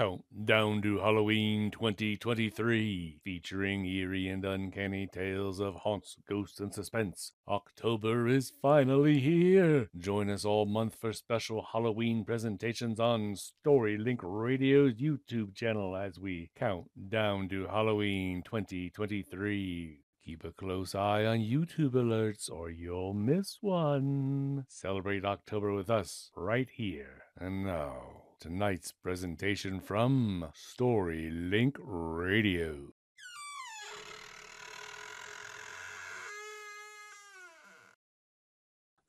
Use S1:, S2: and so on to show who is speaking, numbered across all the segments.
S1: Countdown to Halloween 2023, featuring eerie and uncanny tales of haunts, ghosts, and suspense. October is finally here. Join us all month for special Halloween presentations on Storylink Radio's YouTube channel as we count down to Halloween 2023. Keep a close eye on YouTube alerts or you'll miss one. Celebrate October with us right here and now. Tonight's presentation from Storylink Radio.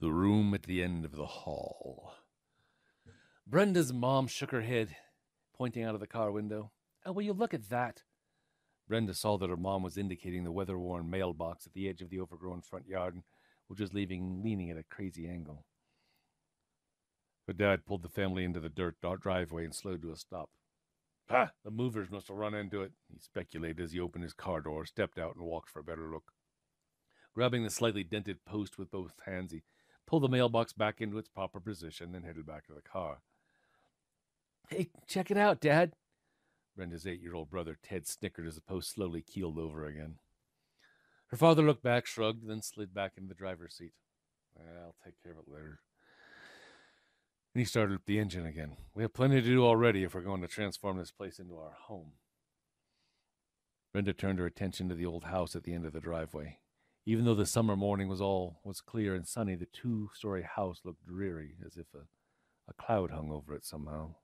S1: The room at the end of the hall. Brenda's mom shook her head, pointing out of the car window. Oh, will you look at that? Brenda saw that her mom was indicating the weather-worn mailbox at the edge of the overgrown front yard, which was leaning at a crazy angle. Her dad pulled the family into the dirt driveway and slowed to a stop. "Ha! The movers must have run into it," he speculated as he opened his car door, stepped out, and walked for a better look. Grabbing the slightly dented post with both hands, he pulled the mailbox back into its proper position, then headed back to the car. "Hey, check it out, Dad!" Brenda's 8-year-old brother Ted snickered as the post slowly keeled over again. Her father looked back, shrugged, then slid back into the driver's seat. "I'll take care of it later." And he started up the engine again. "We have plenty to do already if we're going to transform this place into our home." Brenda turned her attention to the old house at the end of the driveway. Even though the summer morning was clear and sunny, the 2-story house looked dreary, as if a cloud hung over it somehow.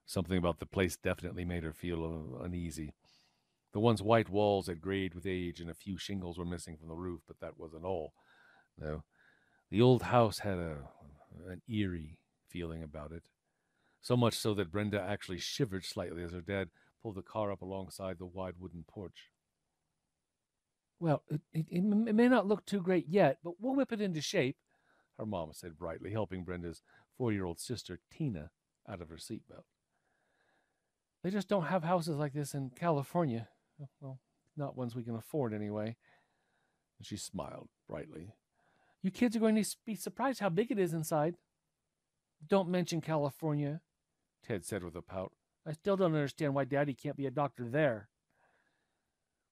S1: Something about the place definitely made her feel uneasy. The once white walls had grayed with age, and a few shingles were missing from the roof, but that wasn't all. No, the old house had an eerie feeling about it, so much so that Brenda actually shivered slightly as her dad pulled the car up alongside the wide wooden porch. "Well, it may not look too great yet, but we'll whip it into shape," her mom said brightly, helping Brenda's 4-year-old sister, Tina, out of her seatbelt. "They just don't have houses like this in California. Well, not ones we can afford anyway." And she smiled brightly. "You kids are going to be surprised how big it is inside." "Don't mention California," Ted said with a pout. "I still don't understand why Daddy can't be a doctor there."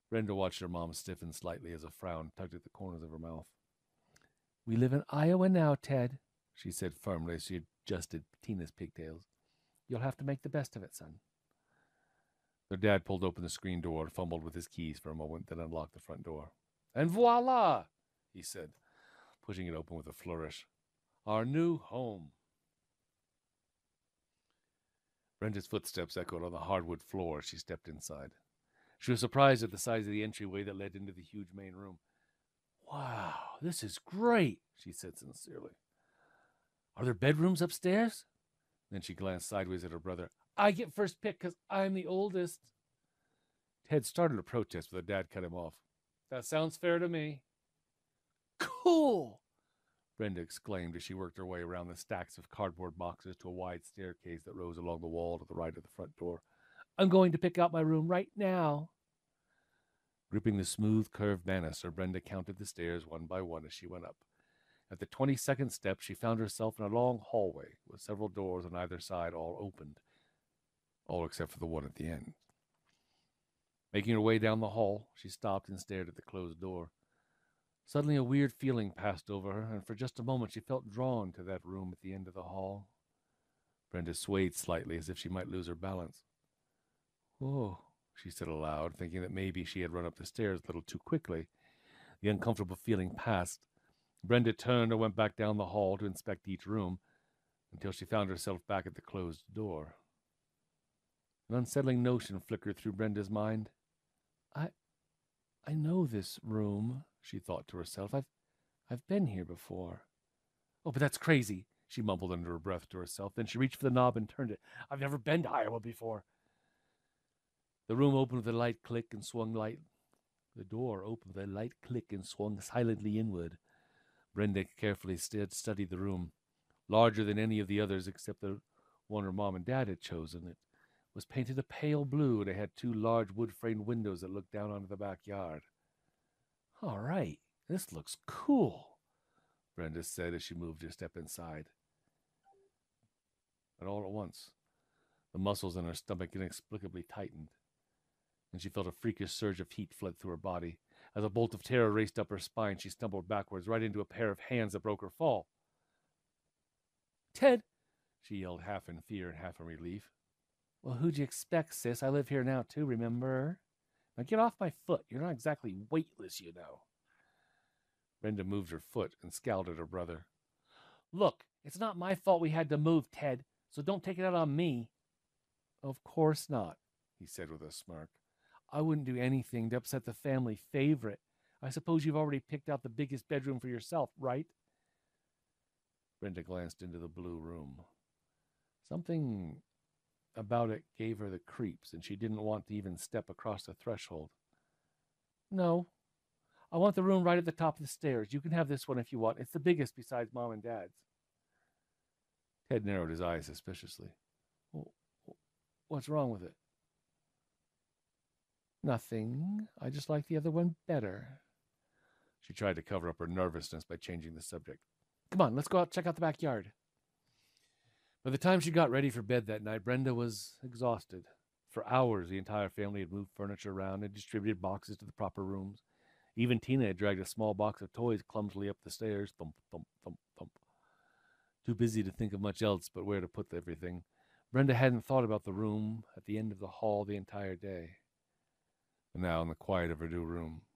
S1: Brenda watched her mom stiffen slightly as a frown tugged at the corners of her mouth. "We live in Iowa now, Ted," she said firmly as she adjusted Tina's pigtails. "You'll have to make the best of it, son." Their dad pulled open the screen door and fumbled with his keys for a moment, then unlocked the front door. "And voila," he said, pushing it open with a flourish. "Our new home." Brenda's footsteps echoed on the hardwood floor as she stepped inside. She was surprised at the size of the entryway that led into the huge main room. "Wow, this is great," she said sincerely. "Are there bedrooms upstairs?" Then she glanced sideways at her brother. "I get first pick because I'm the oldest." Ted started a protest, but her dad cut him off. "That sounds fair to me." "Cool!" Brenda exclaimed as she worked her way around the stacks of cardboard boxes to a wide staircase that rose along the wall to the right of the front door. "I'm going to pick out my room right now." Gripping the smooth, curved banister, Brenda counted the stairs one by one as she went up. At the 22nd step, she found herself in a long hallway with several doors on either side, all opened, all except for the one at the end. Making her way down the hall, she stopped and stared at the closed door. Suddenly a weird feeling passed over her, and for just a moment she felt drawn to that room at the end of the hall. Brenda swayed slightly as if she might lose her balance. "Whoa," she said aloud, thinking that maybe she had run up the stairs a little too quickly. The uncomfortable feeling passed. Brenda turned and went back down the hall to inspect each room until she found herself back at the closed door. An unsettling notion flickered through Brenda's mind. I know this room," she thought to herself. I've been here before." "Oh, but that's crazy," she mumbled under her breath to herself. Then she reached for the knob and turned it. "I've never been to Iowa before." The room opened with a light click and swung The door opened with a light click and swung silently inward. Brenda carefully studied the room. Larger than any of the others except the one her mom and dad had chosen, it was painted a pale blue, and it had 2 large wood-framed windows that looked down onto the backyard. "All right, this looks cool," Brenda said as she moved her step inside. But all at once, The muscles in her stomach inexplicably tightened, and she felt a freakish surge of heat flood through her body. As a bolt of terror raced up her spine, she stumbled backwards right into a pair of hands that broke her fall. "Ted!" she yelled, half in fear and half in relief. "Well, who'd you expect, sis? I live here now, too, remember? Now get off my foot. You're not exactly weightless, you know." Brenda moved her foot and scowled at her brother. "Look, it's not my fault we had to move, Ted, so don't take it out on me." "Of course not," he said with a smirk. "I wouldn't do anything to upset the family favorite. I suppose you've already picked out the biggest bedroom for yourself, right?" Brenda glanced into the blue room. Something about it gave her the creeps, and she didn't want to even step across the threshold. "No, I want the room right at the top of the stairs. You can have this one if you want. It's the biggest besides Mom and Dad's." Ted narrowed his eyes suspiciously. "Well, what's wrong with it?" "Nothing. I just like the other one better." She tried to cover up her nervousness by changing the subject. "Come on, let's go out and check out the backyard." By the time she got ready for bed that night, Brenda was exhausted. For hours, the entire family had moved furniture around and distributed boxes to the proper rooms. Even Tina had dragged a small box of toys clumsily up the stairs. Thump, thump, thump, thump. Too busy to think of much else but where to put everything, Brenda hadn't thought about the room at the end of the hall the entire day. And now, in the quiet of her new room,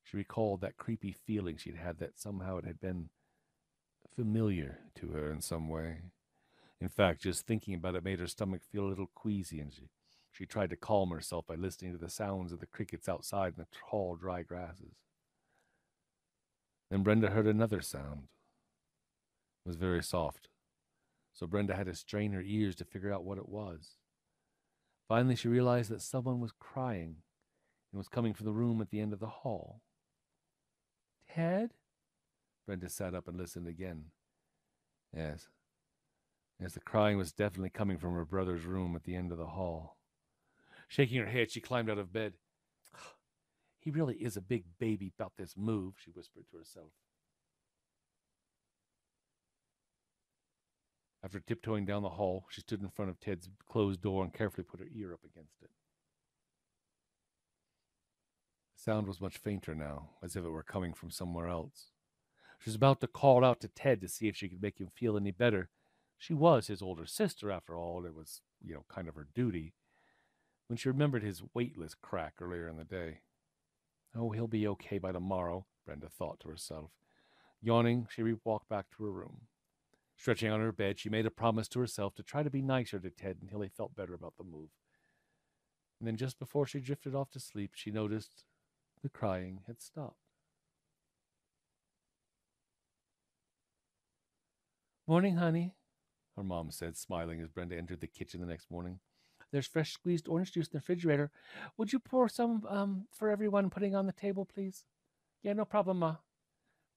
S1: she recalled that creepy feeling she'd had that somehow it had been familiar to her in some way. In fact, just thinking about it made her stomach feel a little queasy, and she tried to calm herself by listening to the sounds of the crickets outside in the tall, dry grasses. Then Brenda heard another sound. It was very soft, so Brenda had to strain her ears to figure out what it was. Finally, she realized that someone was crying and was coming from the room at the end of the hall. "Ted?" Brenda sat up and listened again. Yes, the crying was definitely coming from her brother's room at the end of the hall. Shaking her head, she climbed out of bed. "He really is a big baby about this move," she whispered to herself. After tiptoeing down the hall, she stood in front of Ted's closed door and carefully put her ear up against it. The sound was much fainter now, as if it were coming from somewhere else. She was about to call out to Ted to see if she could make him feel any better. She was his older sister, after all. It was, kind of her duty. When she remembered his weightless crack earlier in the day. "Oh, he'll be okay by tomorrow," Brenda thought to herself. Yawning, she walked back to her room. Stretching on her bed, she made a promise to herself to try to be nicer to Ted until he felt better about the move. And then just before she drifted off to sleep, she noticed the crying had stopped. "Morning, honey," her mom said, smiling as Brenda entered the kitchen the next morning. "There's fresh squeezed orange juice in the refrigerator. Would you pour some for everyone putting on the table, please?" "Yeah, no problem, Ma,"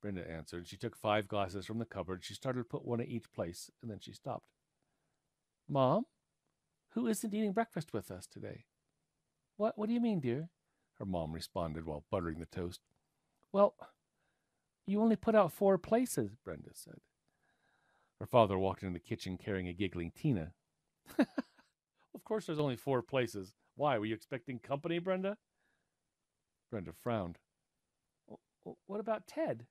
S1: Brenda answered. She took 5 glasses from the cupboard. She started to put one at each place, and then she stopped. "Mom, who isn't eating breakfast with us today?" What do you mean, dear?" her mom responded while buttering the toast. "Well, you only put out 4 places," Brenda said. Her father walked into the kitchen carrying a giggling Tina. "Of course there's only 4 places. Why, were you expecting company, Brenda?" Brenda frowned. "What about Ted?"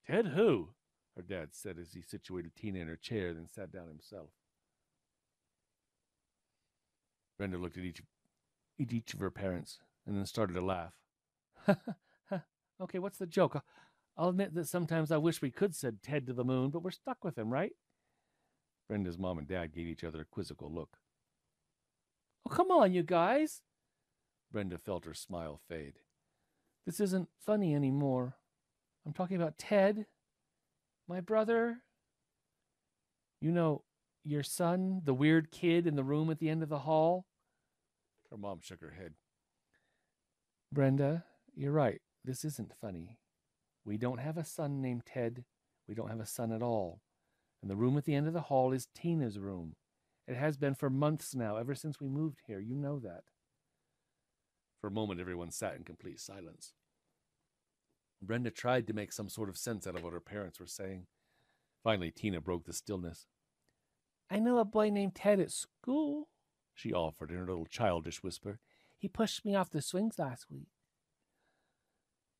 S1: "Ted who?" her dad said as he situated Tina in her chair, then sat down himself. Brenda looked at each of her parents and then started to laugh. "Okay, what's the joke? I'll admit that sometimes I wish we could send Ted to the moon, but we're stuck with him, right?" Brenda's mom and dad gave each other a quizzical look. "Oh, come on, you guys." Brenda felt her smile fade. "This isn't funny anymore. I'm talking about Ted, my brother. You know, your son, the weird kid in the room at the end of the hall." Her mom shook her head. "Brenda, you're right. This isn't funny. We don't have a son named Ted. We don't have a son at all. And the room at the end of the hall is Tina's room. It has been for months now, ever since we moved here. You know that." For a moment, everyone sat in complete silence. Brenda tried to make some sort of sense out of what her parents were saying. Finally, Tina broke the stillness. I know a boy named Ted at school, she offered in her little childish whisper. He pushed me off the swings last week.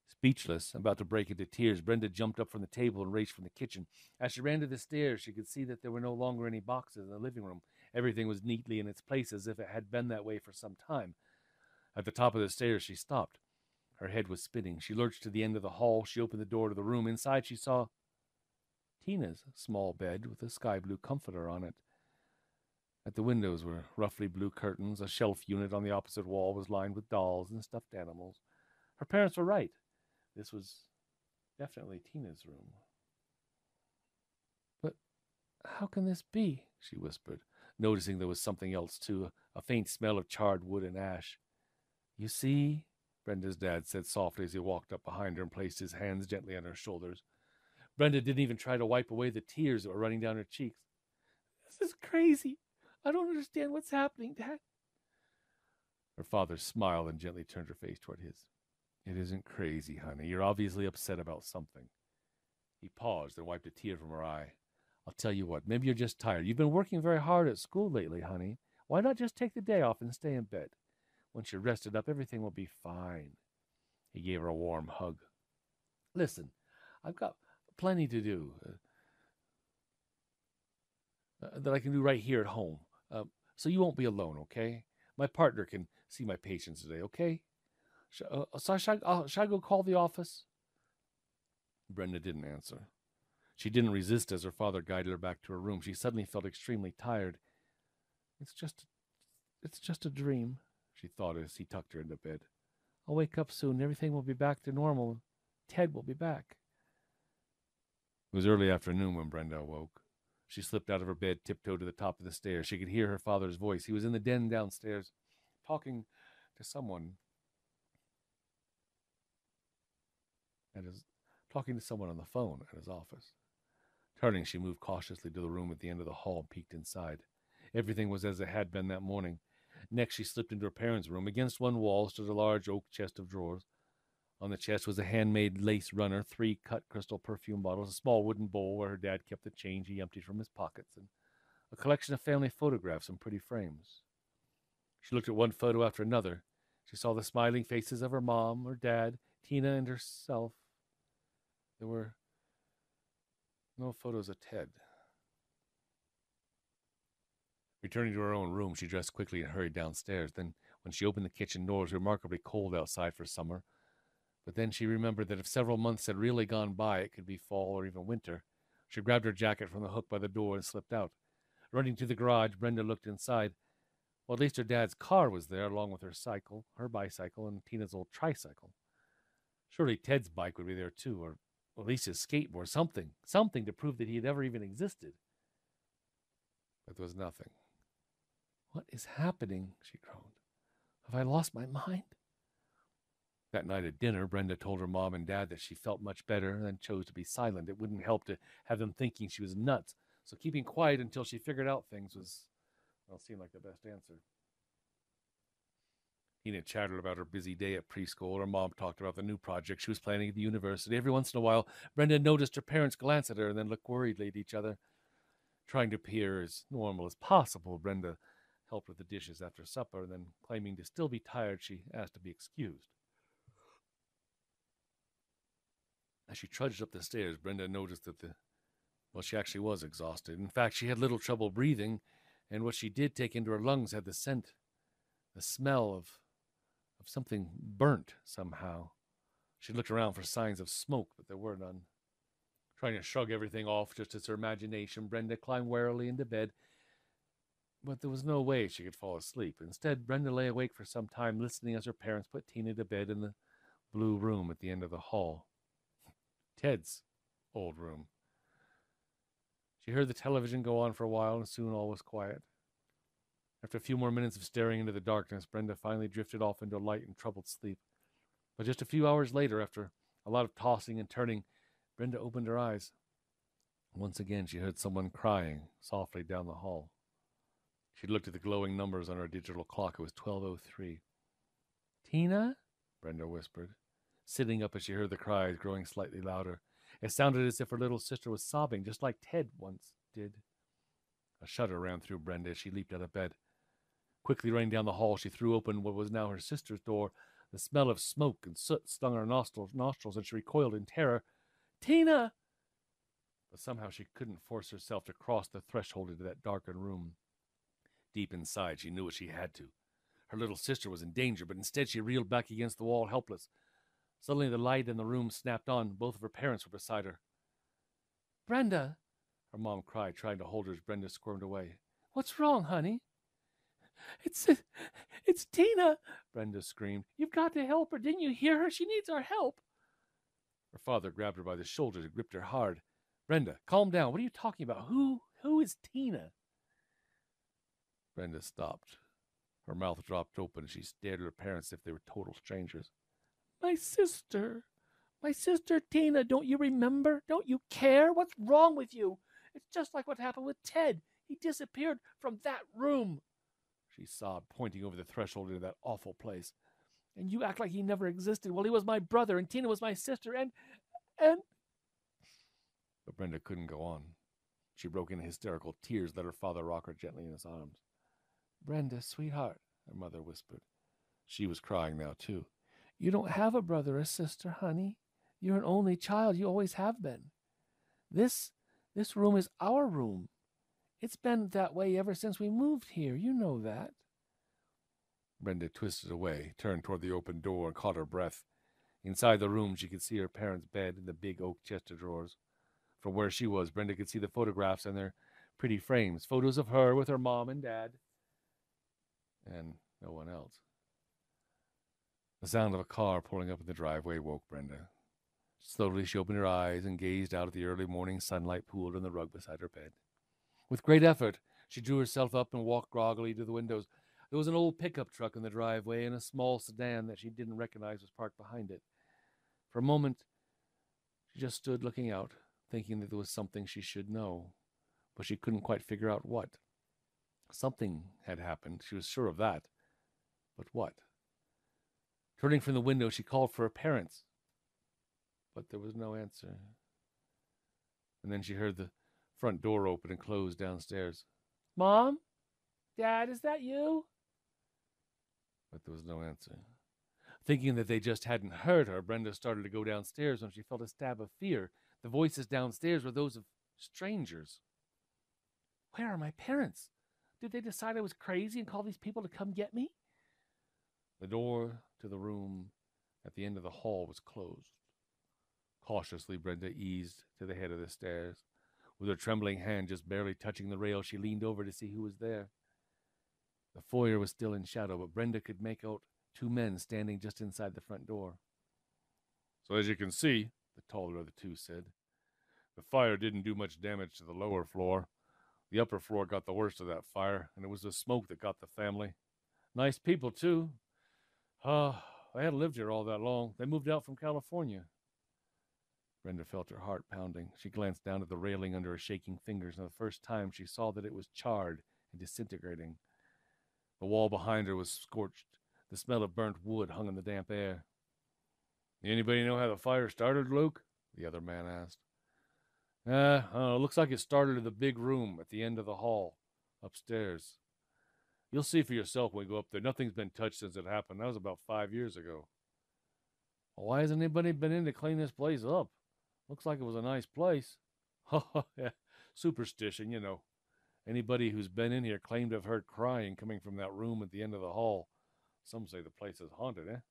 S1: Speechless, about to break into tears, Brenda jumped up from the table and raced from the kitchen. As she ran to the stairs, she could see that there were no longer any boxes in the living room. Everything was neatly in its place, as if it had been that way for some time. At the top of the stairs, she stopped. Her head was spinning. She lurched to the end of the hall. She opened the door to the room. Inside, she saw Tina's small bed with a sky blue comforter on it. At the windows were roughly blue curtains. A shelf unit on the opposite wall was lined with dolls and stuffed animals. Her parents were right. This was definitely Tina's room. But how can this be? She whispered, noticing there was something else too, a faint smell of charred wood and ash. You see, Brenda's dad said softly as he walked up behind her and placed his hands gently on her shoulders. Brenda didn't even try to wipe away the tears that were running down her cheeks. This is crazy. I don't understand what's happening, Dad. Her father smiled and gently turned her face toward his. It isn't crazy, honey. You're obviously upset about something. He paused and wiped a tear from her eye. I'll tell you what, maybe you're just tired. You've been working very hard at school lately, honey. Why not just take the day off and stay in bed? Once you're rested up, everything will be fine. He gave her a warm hug. Listen, I've got plenty to do that I can do right here at home. So you won't be alone, okay? My partner can see my patients today, okay? Shall I go call the office? Brenda didn't answer. She didn't resist as her father guided her back to her room. She suddenly felt extremely tired. It's just a dream, she thought as he tucked her into bed. I'll wake up soon. Everything will be back to normal. Ted will be back. It was early afternoon when Brenda awoke. She slipped out of her bed, tiptoed to the top of the stairs. She could hear her father's voice. He was in the den downstairs, talking to someone. Talking to someone on the phone at his office. Turning, she moved cautiously to the room at the end of the hall and peeked inside. Everything was as it had been that morning. Next, she slipped into her parents' room. Against one wall stood a large oak chest of drawers. On the chest was a handmade lace runner, 3 cut crystal perfume bottles, a small wooden bowl where her dad kept the change he emptied from his pockets, and a collection of family photographs in pretty frames. She looked at one photo after another. She saw the smiling faces of her mom, her dad, Tina, and herself. There were no photos of Ted. Returning to her own room, she dressed quickly and hurried downstairs. Then, when she opened the kitchen door, it was remarkably cold outside for summer. But then she remembered that if several months had really gone by, it could be fall or even winter. She grabbed her jacket from the hook by the door and slipped out. Running to the garage, Brenda looked inside. Well, at least her dad's car was there, along with her cycle, her bicycle, and Tina's old tricycle. Surely Ted's bike would be there too, or at least his skateboard, something to prove that he had ever even existed. But there was nothing. What is happening? She groaned. Have I lost my mind? That night at dinner, Brenda told her mom and dad that she felt much better and then chose to be silent. It wouldn't help to have them thinking she was nuts, so keeping quiet until she figured out things seemed like the best answer. Tina chattered about her busy day at preschool. Her mom talked about the new project she was planning at the university. Every once in a while, Brenda noticed her parents glance at her and then look worriedly at each other. Trying to appear as normal as possible, Brenda helped with the dishes after supper, and then, claiming to still be tired, she asked to be excused. As she trudged up the stairs, Brenda noticed that she actually was exhausted. In fact, she had little trouble breathing, and what she did take into her lungs had the smell of something burnt somehow. She looked around for signs of smoke, but there were none. Trying to shrug everything off just as her imagination, Brenda climbed warily into bed, but there was no way she could fall asleep. Instead, Brenda lay awake for some time, listening as her parents put Tina to bed in the blue room at the end of the hall. Ted's old room. She heard the television go on for a while, and soon all was quiet. After a few more minutes of staring into the darkness, Brenda finally drifted off into light and troubled sleep. But just a few hours later, after a lot of tossing and turning, Brenda opened her eyes. Once again, she heard someone crying softly down the hall. She looked at the glowing numbers on her digital clock. It was 12:03. Tina? Brenda whispered, sitting up as she heard the cries growing slightly louder. It sounded as if her little sister was sobbing, just like Ted once did. A shudder ran through Brenda as she leaped out of bed. Quickly running down the hall, she threw open what was now her sister's door. The smell of smoke and soot stung her nostrils, and she recoiled in terror. "Tina!" But somehow she couldn't force herself to cross the threshold into that darkened room. Deep inside, she knew what she had to. Her little sister was in danger, but instead she reeled back against the wall, helpless. Suddenly the light in the room snapped on. Both of her parents were beside her. "Brenda!" her mom cried, trying to hold her as Brenda squirmed away. "What's wrong, honey?" It's Tina!" Brenda screamed. "You've got to help her. Didn't you hear her? She needs our help." Her father grabbed her by the shoulders and gripped her hard. "Brenda, calm down. What are you talking about? Who is Tina?" Brenda stopped. Her mouth dropped open and she stared at her parents as if they were total strangers. My sister Tina. Don't you remember? Don't you care? What's wrong with you? It's just like what happened with Ted. He disappeared from that room," she sobbed, pointing over the threshold into that awful place. "And you act like he never existed. Well, he was my brother, and Tina was my sister, and... But Brenda couldn't go on. She broke into hysterical tears, let her father rock her gently in his arms. "Brenda, sweetheart," her mother whispered. She was crying now, too. "You don't have a brother or sister, honey. You're an only child. You always have been. This room is our room. It's been that way ever since we moved here. You know that." Brenda twisted away, turned toward the open door, and caught her breath. Inside the room, she could see her parents' bed and the big oak chest of drawers. From where she was, Brenda could see the photographs and their pretty frames, photos of her with her mom and dad, and no one else. The sound of a car pulling up in the driveway woke Brenda. Slowly she opened her eyes and gazed out at the early morning sunlight pooled in the rug beside her bed. With great effort, she drew herself up and walked groggily to the windows. There was an old pickup truck in the driveway and a small sedan that she didn't recognize was parked behind it. For a moment, she just stood looking out, thinking that there was something she should know, but she couldn't quite figure out what. Something had happened, she was sure of that. But what? Turning from the window, she called for her parents, but there was no answer. And then she heard the front door open and close downstairs. "Mom? Dad, is that you?" But there was no answer. Thinking that they just hadn't heard her, Brenda started to go downstairs when she felt a stab of fear. The voices downstairs were those of strangers. Where are my parents? Did they decide I was crazy and call these people to come get me? The door to the room at the end of the hall was closed. Cautiously, Brenda eased to the head of the stairs. With her trembling hand just barely touching the rail, she leaned over to see who was there. The foyer was still in shadow, but Brenda could make out two men standing just inside the front door. "So as you can see," the taller of the two said, "the fire didn't do much damage to the lower floor. The upper floor got the worst of that fire, and it was the smoke that got the family. Nice people, too. They hadn't lived here all that long. They moved out from California." Brenda felt her heart pounding. She glanced down at the railing under her shaking fingers, and for the first time she saw that it was charred and disintegrating. The wall behind her was scorched. The smell of burnt wood hung in the damp air. "Anybody know how the fire started, Luke?" the other man asked. Looks like it started in the big room at the end of the hall, upstairs. You'll see for yourself when we go up there. Nothing's been touched since it happened. That was about 5 years ago." "Well, why hasn't anybody been in to clean this place up? Looks like it was a nice place." Yeah, superstition, you know. Anybody who's been in here claimed to have heard crying coming from that room at the end of the hall. Some say the place is haunted, eh?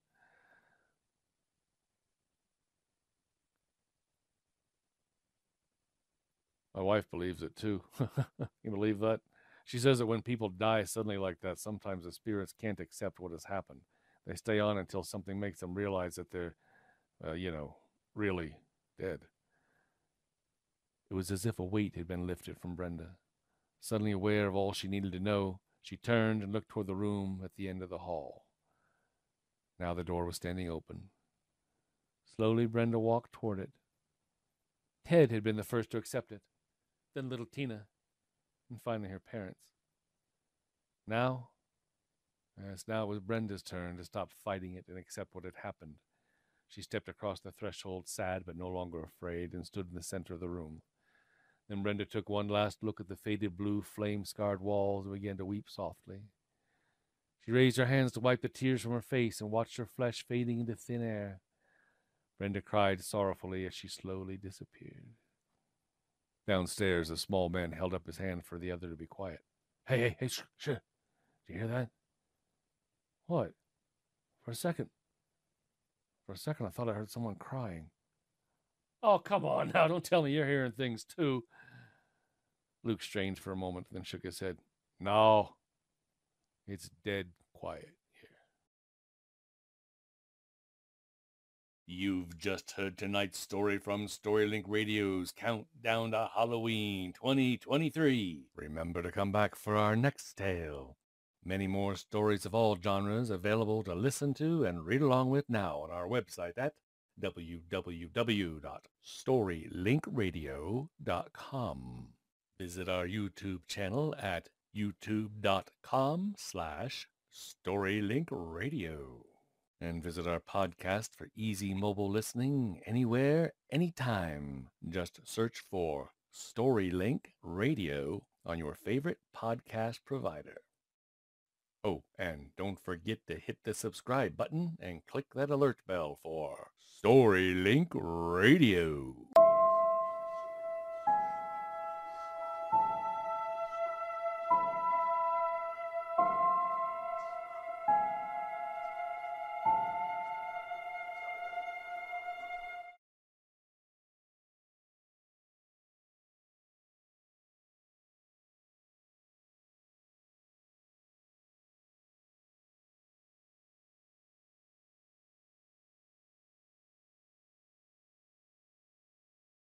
S1: My wife believes it, too. You believe that? She says that when people die suddenly like that, sometimes the spirits can't accept what has happened. They stay on until something makes them realize that they're, really dead. It was as if a weight had been lifted from Brenda. Suddenly aware of all she needed to know, she turned and looked toward the room at the end of the hall. Now the door was standing open. Slowly, Brenda walked toward it. Ted had been the first to accept it, then little Tina, and finally her parents. Now it was Brenda's turn to stop fighting it and accept what had happened. She stepped across the threshold, sad but no longer afraid, and stood in the center of the room. Then Brenda took one last look at the faded blue, flame-scarred walls and began to weep softly. She raised her hands to wipe the tears from her face and watched her flesh fading into thin air. Brenda cried sorrowfully as she slowly disappeared. Downstairs, a small man held up his hand for the other to be quiet. Hey, shh. Did you hear that? What? For a second, I thought I heard someone crying. Oh, come on now. Don't tell me you're hearing things, too. Luke strained for a moment, then shook his head. No, it's dead quiet here. You've just heard tonight's story from Storylink Radio's Countdown to Halloween 2023. Remember to come back for our next tale. Many more stories of all genres available to listen to and read along with now on our website at www.storylinkradio.com. Visit our YouTube channel at youtube.com/storylinkradio. And visit our podcast for easy mobile listening anywhere, anytime. Just search for Storylink Radio on your favorite podcast provider. Oh, and don't forget to hit the subscribe button and click that alert bell for Storylink Radio.